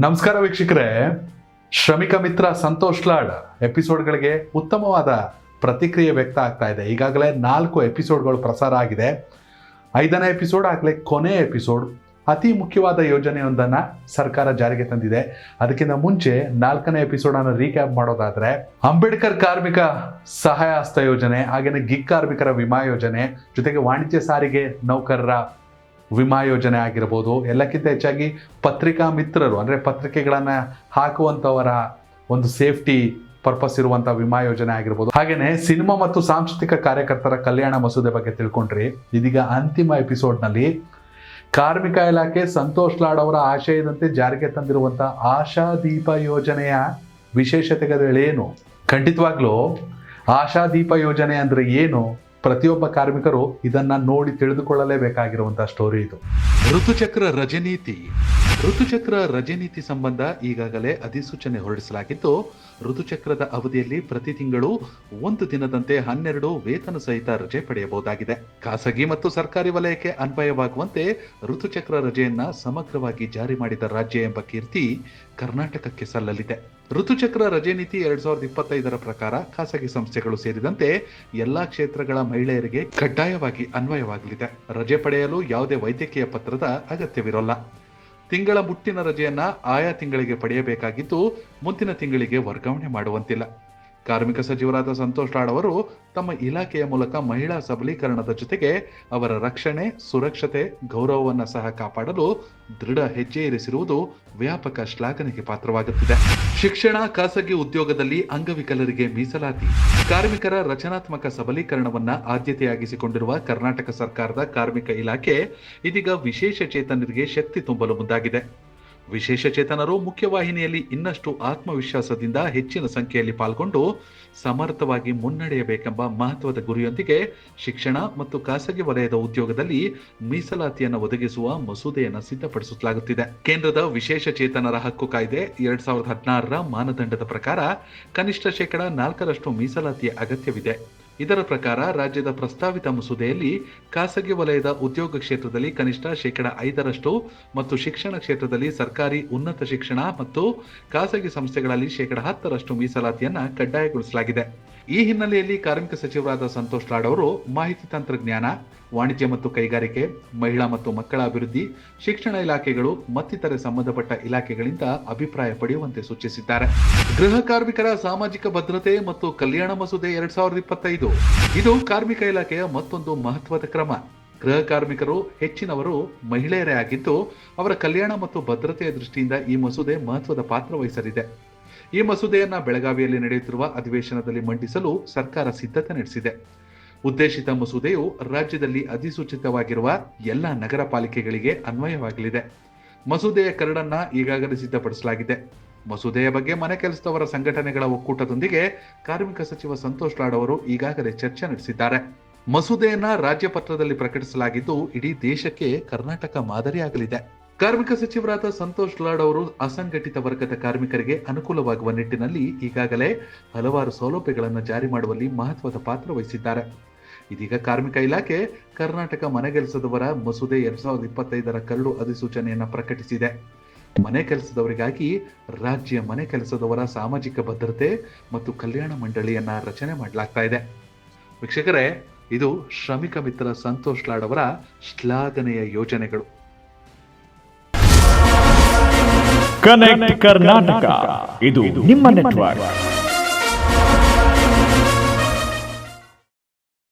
ನಮಸ್ಕಾರ ವೀಕ್ಷಕರೇ, ಶ್ರಮಿಕ ಮಿತ್ರ ಸಂತೋಷ್ ಲಾಡ್ ಎಪಿಸೋಡ್ಗಳಿಗೆ ಉತ್ತಮವಾದ ಪ್ರತಿಕ್ರಿಯೆ ವ್ಯಕ್ತ ಆಗ್ತಾ ಇದೆ. ಈಗಾಗಲೇ 4 ಎಪಿಸೋಡ್ಗಳು ಪ್ರಸಾರ ಆಗಿದೆ. 5ನೇ ಎಪಿಸೋಡ್ ಆಗಲೇ ಕೊನೆ ಎಪಿಸೋಡ್. ಅತಿ ಮುಖ್ಯವಾದ ಯೋಜನೆಯೊಂದನ್ನು ಸರ್ಕಾರ ಜಾರಿಗೆ ತಂದಿದೆ. ಅದಕ್ಕಿಂತ ಮುಂಚೆ 4ನೇ ಎಪಿಸೋಡನ್ನು ರೀಕ್ಯಾಪ್ ಮಾಡೋದಾದರೆ, ಅಂಬೇಡ್ಕರ್ ಕಾರ್ಮಿಕ ಸಹಾಯ ಹಸ್ತ ಯೋಜನೆ, ಹಾಗೆಯೇ ಗಿಗ್ ಕಾರ್ಮಿಕರ ವಿಮಾ ಯೋಜನೆ, ಜೊತೆಗೆ ವಾಣಿಜ್ಯ ಸಾರಿಗೆ ನೌಕರರ ವಿಮಾ ಯೋಜನೆ ಆಗಿರ್ಬೋದು, ಎಲ್ಲಕ್ಕಿಂತ ಹೆಚ್ಚಾಗಿ ಪತ್ರಿಕಾ ಮಿತ್ರರು ಅಂದರೆ ಪತ್ರಿಕೆಗಳನ್ನು ಹಾಕುವಂಥವರ ಒಂದು ಸೇಫ್ಟಿ ಪರ್ಪಸ್ ಇರುವಂಥ ವಿಮಾ ಯೋಜನೆ ಆಗಿರ್ಬೋದು, ಹಾಗೆಯೇ ಸಿನಿಮಾ ಮತ್ತು ಸಾಂಸ್ಕೃತಿಕ ಕಾರ್ಯಕರ್ತರ ಕಲ್ಯಾಣ ಮಸೂದೆ ಬಗ್ಗೆ ತಿಳ್ಕೊಂಡ್ರಿ. ಇದೀಗ ಅಂತಿಮ ಎಪಿಸೋಡ್ನಲ್ಲಿ ಕಾರ್ಮಿಕ ಇಲಾಖೆ ಸಂತೋಷ್ ಲಾಡ್ ಅವರ ಆಶಯದಂತೆ ಜಾರಿಗೆ ತಂದಿರುವಂಥ ಆಶಾದೀಪ ಯೋಜನೆಯ ವಿಶೇಷತೆಗಳೇನು? ಖಂಡಿತವಾಗ್ಲೂ ಆಶಾದೀಪ ಯೋಜನೆ ಅಂದರೆ ಏನು? ಪ್ರತಿಯೊಬ್ಬ ಕಾರ್ಮಿಕರು ಇದನ್ನ ನೋಡಿ ತಿಳಿದುಕೊಳ್ಳಲೇಬೇಕಾಗಿರುವಂತಹ ಸ್ಟೋರಿ ಇದು. ಋತುಚಕ್ರ ರಜೆ ನೀತಿ ಸಂಬಂಧ ಈಗಾಗಲೇ ಅಧಿಸೂಚನೆ ಹೊರಡಿಸಲಾಗಿದ್ದು, ಋತುಚಕ್ರದ ಅವಧಿಯಲ್ಲಿ ಪ್ರತಿ ತಿಂಗಳು 1 ದಿನದಂತೆ 12 ವೇತನ ಸಹಿತ ರಜೆ ಪಡೆಯಬಹುದಾಗಿದೆ. ಖಾಸಗಿ ಮತ್ತು ಸರ್ಕಾರಿ ವಲಯಕ್ಕೆ ಅನ್ವಯವಾಗುವಂತೆ ಋತುಚಕ್ರ ರಜೆಯನ್ನ ಸಮಗ್ರವಾಗಿ ಜಾರಿ ಮಾಡಿದ ರಾಜ್ಯ ಎಂಬ ಕೀರ್ತಿ ಕರ್ನಾಟಕಕ್ಕೆ ಸಲ್ಲಲಿದೆ. ಋತುಚಕ್ರ ರಜೆ ನೀತಿ 2025ರ ಪ್ರಕಾರ ಖಾಸಗಿ ಸಂಸ್ಥೆಗಳು ಸೇರಿದಂತೆ ಎಲ್ಲಾ ಕ್ಷೇತ್ರಗಳ ಮಹಿಳೆಯರಿಗೆ ಕಡ್ಡಾಯವಾಗಿ ಅನ್ವಯವಾಗಲಿದೆ. ರಜೆ ಪಡೆಯಲು ಯಾವುದೇ ವೈದ್ಯಕೀಯ ಪತ್ರದ ಅಗತ್ಯವಿರೋಲ್ಲ. ತಿಂಗಳ ಮುಟ್ಟಿನ ರಜೆಯನ್ನ ಆಯಾ ತಿಂಗಳಿಗೆ ಪಡೆಯಬೇಕಾಗಿದ್ದು, ಮುಂದಿನ ತಿಂಗಳಿಗೆ ವರ್ಗಾವಣೆ ಮಾಡುವಂತಿಲ್ಲ. ಕಾರ್ಮಿಕ ಸಚಿವರಾದ ಸಂತೋಷ್ ಲಾಡ್ ಅವರು ತಮ್ಮ ಇಲಾಖೆಯ ಮೂಲಕ ಮಹಿಳಾ ಸಬಲೀಕರಣದ ಜೊತೆಗೆ ಅವರ ರಕ್ಷಣೆ, ಸುರಕ್ಷತೆ, ಗೌರವವನ್ನು ಸಹ ಕಾಪಾಡಲು ದೃಢ ಹೆಜ್ಜೆ ಇರಿಸಿರುವುದು ವ್ಯಾಪಕ ಶ್ಲಾಘನೆಗೆ ಪಾತ್ರವಾಗುತ್ತಿದೆ. ಶಿಕ್ಷಣ, ಖಾಸಗಿ ಉದ್ಯೋಗದಲ್ಲಿ ಅಂಗವಿಕಲರಿಗೆ ಮೀಸಲಾತಿ. ಕಾರ್ಮಿಕರ ರಚನಾತ್ಮಕ ಸಬಲೀಕರಣವನ್ನ ಆದ್ಯತೆಯಾಗಿಸಿಕೊಂಡಿರುವ ಕರ್ನಾಟಕ ಸರ್ಕಾರದ ಕಾರ್ಮಿಕ ಇಲಾಖೆ ಇದೀಗ ವಿಶೇಷ ಚೇತನರಿಗೆ ಶಕ್ತಿ ತುಂಬಲು ಮುಂದಾಗಿದೆ. ವಿಶೇಷ ಚೇತನರು ಮುಖ್ಯವಾಹಿನಿಯಲ್ಲಿ ಇನ್ನಷ್ಟು ಆತ್ಮವಿಶ್ವಾಸದಿಂದ ಹೆಚ್ಚಿನ ಸಂಖ್ಯೆಯಲ್ಲಿ ಪಾಲ್ಗೊಂಡು ಸಮರ್ಥವಾಗಿ ಮುನ್ನಡೆಯಬೇಕೆಂಬ ಮಹತ್ವದ ಗುರಿಯೊಂದಿಗೆ ಶಿಕ್ಷಣ ಮತ್ತು ಖಾಸಗಿ ವಲಯದ ಉದ್ಯೋಗದಲ್ಲಿ ಮೀಸಲಾತಿಯನ್ನು ಒದಗಿಸುವ ಮಸೂದೆಯನ್ನು ಸಿದ್ಧಪಡಿಸಲಾಗುತ್ತಿದೆ. ಕೇಂದ್ರದ ವಿಶೇಷ ಚೇತನರ ಹಕ್ಕು ಕಾಯ್ದೆ 2016ರ ಮಾನದಂಡದ ಪ್ರಕಾರ ಕನಿಷ್ಠ 4% ಮೀಸಲಾತಿಯ ಅಗತ್ಯವಿದೆ. ಇದರ ಪ್ರಕಾರ ರಾಜ್ಯದ ಪ್ರಸ್ತಾವಿತ ಮಸೂದೆಯಲ್ಲಿ ಖಾಸಗಿ ವಲಯದ ಉದ್ಯೋಗ ಕ್ಷೇತ್ರದಲ್ಲಿ ಕನಿಷ್ಠ 5% ಮತ್ತು ಶಿಕ್ಷಣ ಕ್ಷೇತ್ರದಲ್ಲಿ ಸರ್ಕಾರಿ ಉನ್ನತ ಶಿಕ್ಷಣ ಮತ್ತು ಖಾಸಗಿ ಸಂಸ್ಥೆಗಳಲ್ಲಿ 10% ಮೀಸಲಾತಿಯನ್ನ ಕಡ್ಡಾಯಗೊಳಿಸಲಾಗಿದೆ. ಈ ಹಿನ್ನೆಲೆಯಲ್ಲಿ ಕಾರ್ಮಿಕ ಸಚಿವರಾದ ಸಂತೋಷ್ ಲಾಡ್ ಅವರು ಮಾಹಿತಿ ತಂತ್ರಜ್ಞಾನ, ವಾಣಿಜ್ಯ ಮತ್ತು ಕೈಗಾರಿಕೆ, ಮಹಿಳಾ ಮತ್ತು ಮಕ್ಕಳ ಅಭಿವೃದ್ಧಿ, ಶಿಕ್ಷಣ ಇಲಾಖೆಗಳು ಮತ್ತಿತರೆ ಸಂಬಂಧಪಟ್ಟ ಇಲಾಖೆಗಳಿಂದ ಅಭಿಪ್ರಾಯ ಪಡೆಯುವಂತೆ ಸೂಚಿಸಿದ್ದಾರೆ. ಗೃಹ ಕಾರ್ಮಿಕರ ಸಾಮಾಜಿಕ ಭದ್ರತೆ ಮತ್ತು ಕಲ್ಯಾಣ ಮಸೂದೆ 2025 ಇದು ಕಾರ್ಮಿಕ ಇಲಾಖೆಯ ಮತ್ತೊಂದು ಮಹತ್ವದ ಕ್ರಮ. ಗೃಹ ಕಾರ್ಮಿಕರು ಹೆಚ್ಚಿನವರು ಮಹಿಳೆಯರೇ ಆಗಿದ್ದು, ಅವರ ಕಲ್ಯಾಣ ಮತ್ತು ಭದ್ರತೆಯ ದೃಷ್ಟಿಯಿಂದ ಈ ಮಸೂದೆ ಮಹತ್ವದ ಪಾತ್ರ ವಹಿಸಲಿದೆ. ಈ ಮಸೂದೆಯನ್ನ ಬೆಳಗಾವಿಯಲ್ಲಿ ನಡೆಯುತ್ತಿರುವ ಅಧಿವೇಶನದಲ್ಲಿ ಮಂಡಿಸಲು ಸರ್ಕಾರ ಸಿದ್ಧತೆ ನಡೆಸಿದೆ. ಉದ್ದೇಶಿತ ಮಸೂದೆಯು ರಾಜ್ಯದಲ್ಲಿ ಅಧಿಸೂಚಿತವಾಗಿರುವ ಎಲ್ಲ ನಗರ ಪಾಲಿಕೆಗಳಿಗೆ ಅನ್ವಯವಾಗಲಿದೆ. ಮಸೂದೆಯ ಕರಡನ್ನ ಈಗಾಗಲೇ ಸಿದ್ಧಪಡಿಸಲಾಗಿದೆ. ಮಸೂದೆಯ ಬಗ್ಗೆ ಮನೆ ಕೆಲಸದವರ ಸಂಘಟನೆಗಳ ಒಕ್ಕೂಟದೊಂದಿಗೆ ಕಾರ್ಮಿಕ ಸಚಿವ ಸಂತೋಷ್ ಲಾಡ್ ಅವರು ಈಗಾಗಲೇ ಚರ್ಚೆ ನಡೆಸಿದ್ದಾರೆ. ಮಸೂದೆಯನ್ನ ರಾಜ್ಯ ಪತ್ರದಲ್ಲಿ ಪ್ರಕಟಿಸಲಾಗಿದ್ದು, ಇಡೀ ದೇಶಕ್ಕೆ ಕರ್ನಾಟಕ ಮಾದರಿಯಾಗಲಿದೆ. ಕಾರ್ಮಿಕ ಸಚಿವರಾದ ಸಂತೋಷ್ ಲಾಡ್ ಅವರು ಅಸಂಘಟಿತ ವರ್ಗದ ಕಾರ್ಮಿಕರಿಗೆ ಅನುಕೂಲವಾಗುವ ನಿಟ್ಟಿನಲ್ಲಿ ಈಗಾಗಲೇ ಹಲವಾರು ಸೌಲಭ್ಯಗಳನ್ನು ಜಾರಿ ಮಾಡುವಲ್ಲಿ ಮಹತ್ವದ ಪಾತ್ರ ವಹಿಸಿದ್ದಾರೆ. ಇದೀಗ ಕಾರ್ಮಿಕ ಇಲಾಖೆ ಕರ್ನಾಟಕ ಮನೆಗೆಲಸದವರ ಮಸೂದೆ 2025ರ ಕರಡು ಅಧಿಸೂಚನೆಯನ್ನು ಪ್ರಕಟಿಸಿದೆ. ಮನೆ ಕೆಲಸದವರಿಗಾಗಿ ರಾಜ್ಯ ಮನೆ ಕೆಲಸದವರ ಸಾಮಾಜಿಕ ಭದ್ರತೆ ಮತ್ತು ಕಲ್ಯಾಣ ಮಂಡಳಿಯನ್ನ ರಚನೆ ಮಾಡಲಾಗ್ತಾ ಇದೆ. ವೀಕ್ಷಕರೇ, ಇದು ಶ್ರಮಿಕ ಮಿತ್ರ ಸಂತೋಷ್ ಲಾಡ್ ಅವರ ಶ್ಲಾಘನೆಯ ಯೋಜನೆಗಳು. ಕನೆಕ್ಟ್ ಕರ್ನಾಟಕ, ಇದು ನಿಮ್ಮ ನೆಟ್ವರ್ಕ್.